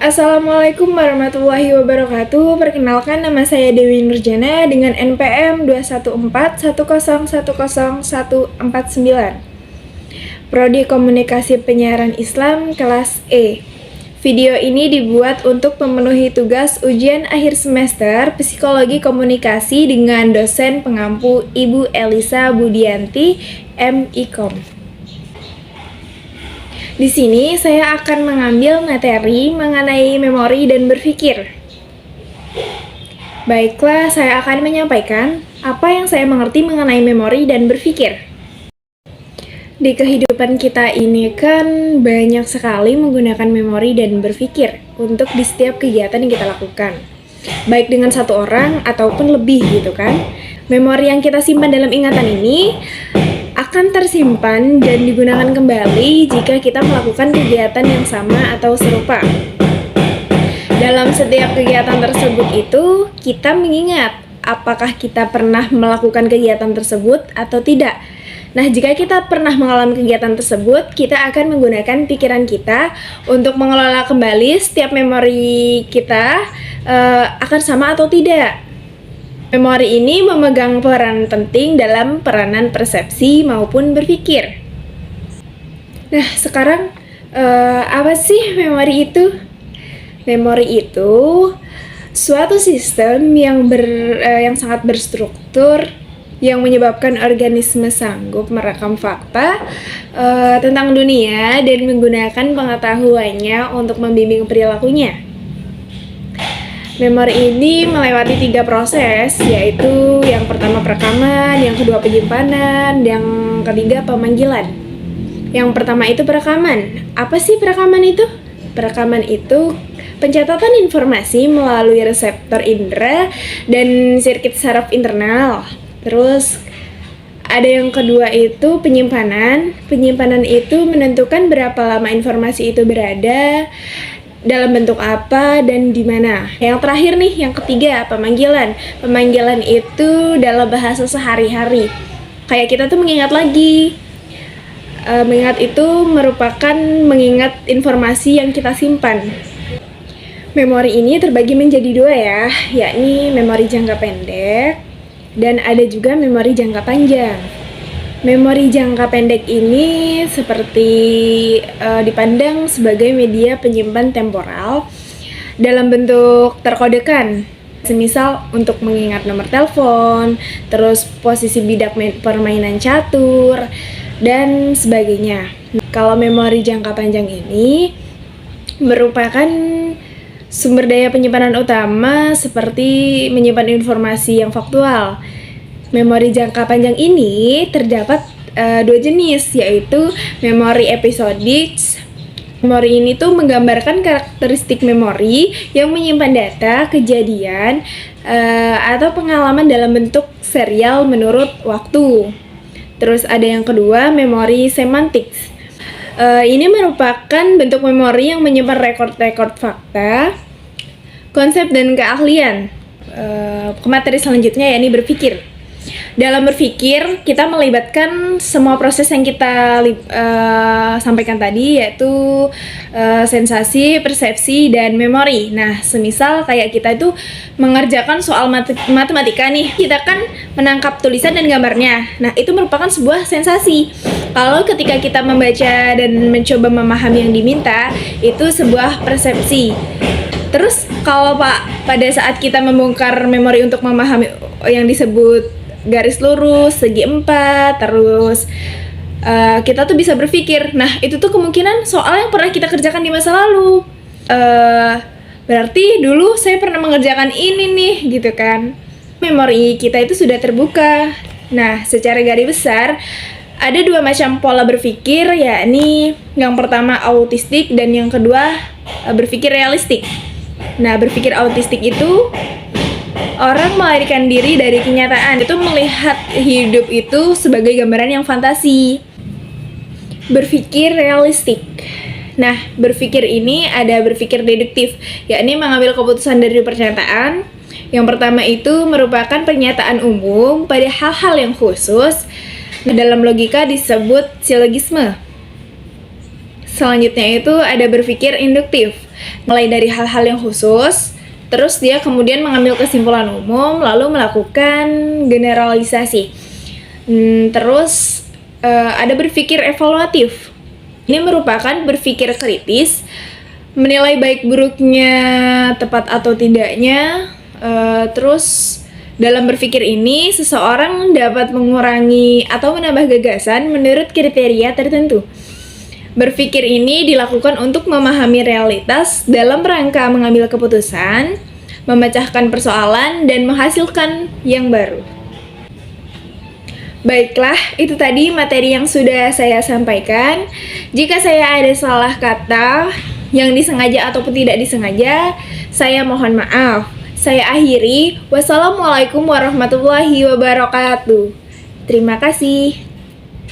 Assalamualaikum warahmatullahi wabarakatuh. Perkenalkan, nama saya Dewi Nurjana dengan NPM 21410101049. Prodi Komunikasi Penyiaran Islam kelas E. Video ini dibuat untuk memenuhi tugas ujian akhir semester Psikologi Komunikasi dengan dosen pengampu Ibu Elisa Budianti, M.Ikom. Di sini saya akan mengambil materi mengenai memori dan berpikir. Baiklah, saya akan menyampaikan apa yang saya mengerti mengenai memori dan berpikir. Di kehidupan kita ini kan banyak sekali menggunakan memori dan berpikir untuk di setiap kegiatan yang kita lakukan. Baik dengan satu orang ataupun lebih gitu kan. Memori yang kita simpan dalam ingatan ini akan tersimpan dan digunakan kembali jika kita melakukan kegiatan yang sama atau serupa. Dalam setiap kegiatan tersebut itu, kita mengingat apakah kita pernah melakukan kegiatan tersebut atau tidak. Nah, jika kita pernah mengalami kegiatan tersebut, kita akan menggunakan pikiran kita untuk mengelola kembali setiap memori kita akan sama atau tidak. Memori ini memegang peran penting dalam peranan persepsi maupun berpikir. Nah, sekarang apa sih memori itu? Memori itu suatu sistem yang sangat berstruktur yang menyebabkan organisme sanggup merekam fakta tentang dunia dan menggunakan pengetahuannya untuk membimbing perilakunya. Memori ini melewati 3 proses, yaitu yang pertama perekaman, yang kedua penyimpanan, yang ketiga pemanggilan. Yang pertama itu perekaman. Apa sih perekaman itu? Perekaman itu pencatatan informasi melalui reseptor indera dan sirkuit saraf internal. Terus ada yang kedua itu penyimpanan. Penyimpanan itu menentukan berapa lama informasi itu berada, dalam bentuk apa dan di mana. Yang terakhir nih, yang ketiga, pemanggilan. Pemanggilan itu dalam bahasa sehari-hari. Kayak kita tuh mengingat lagi. Mengingat itu merupakan mengingat informasi yang kita simpan. Memori ini terbagi menjadi 2 ya, yakni memori jangka pendek dan ada juga memori jangka panjang. Memori jangka pendek ini seperti dipandang sebagai media penyimpan temporal dalam bentuk terkodekan. Semisal untuk mengingat nomor telepon, terus posisi bidak permainan catur, dan sebagainya. Kalau memori jangka panjang ini merupakan sumber daya penyimpanan utama seperti menyimpan informasi yang faktual. Memori jangka panjang ini terdapat 2 jenis, yaitu memori episodik. Memori ini tuh menggambarkan karakteristik memori yang menyimpan data, kejadian, atau pengalaman dalam bentuk serial menurut waktu. Terus ada yang kedua, memori semantik. Ini merupakan bentuk memori yang menyimpan rekod-rekod fakta, konsep dan keahlian. Ke materi selanjutnya yakni berpikir. Dalam berpikir, kita melibatkan semua proses yang kita sampaikan tadi, yaitu sensasi, persepsi, dan memori. Nah, semisal kayak kita itu mengerjakan soal matematika nih, kita kan menangkap tulisan dan gambarnya. Nah, itu merupakan sebuah sensasi. Kalau ketika kita membaca dan mencoba memahami yang diminta, itu sebuah persepsi. Terus kalau pada saat kita membongkar memori untuk memahami yang disebut garis lurus, segi 4, terus kita tuh bisa berpikir, nah itu tuh kemungkinan soal yang pernah kita kerjakan di masa lalu. Berarti dulu saya pernah mengerjakan ini nih, gitu kan. Memori kita itu sudah terbuka. Nah, secara garis besar ada 2 macam pola berpikir, yakni yang pertama autistik dan yang kedua berpikir realistik. Nah, berpikir autistik itu orang melarikan diri dari kenyataan, itu melihat hidup itu sebagai gambaran yang fantasi. Berpikir realistik. Nah, berpikir ini ada berpikir deduktif, yakni mengambil keputusan dari pernyataan. Yang pertama itu merupakan pernyataan umum pada hal-hal yang khusus. Dalam logika disebut silogisme. Selanjutnya itu ada berpikir induktif. mulai dari hal-hal yang khusus, terus dia kemudian mengambil kesimpulan umum, lalu melakukan generalisasi. Terus ada berpikir evaluatif. Ini merupakan berpikir kritis, menilai baik buruknya, tepat atau tidaknya. Terus dalam berpikir ini, seseorang dapat mengurangi atau menambah gagasan menurut kriteria tertentu. Berpikir ini dilakukan untuk memahami realitas dalam rangka mengambil keputusan, memecahkan persoalan, dan menghasilkan yang baru. Baiklah, itu tadi materi yang sudah saya sampaikan. Jika saya ada salah kata yang disengaja ataupun tidak disengaja, saya mohon maaf. Saya akhiri. Wassalamualaikum warahmatullahi wabarakatuh. Terima kasih.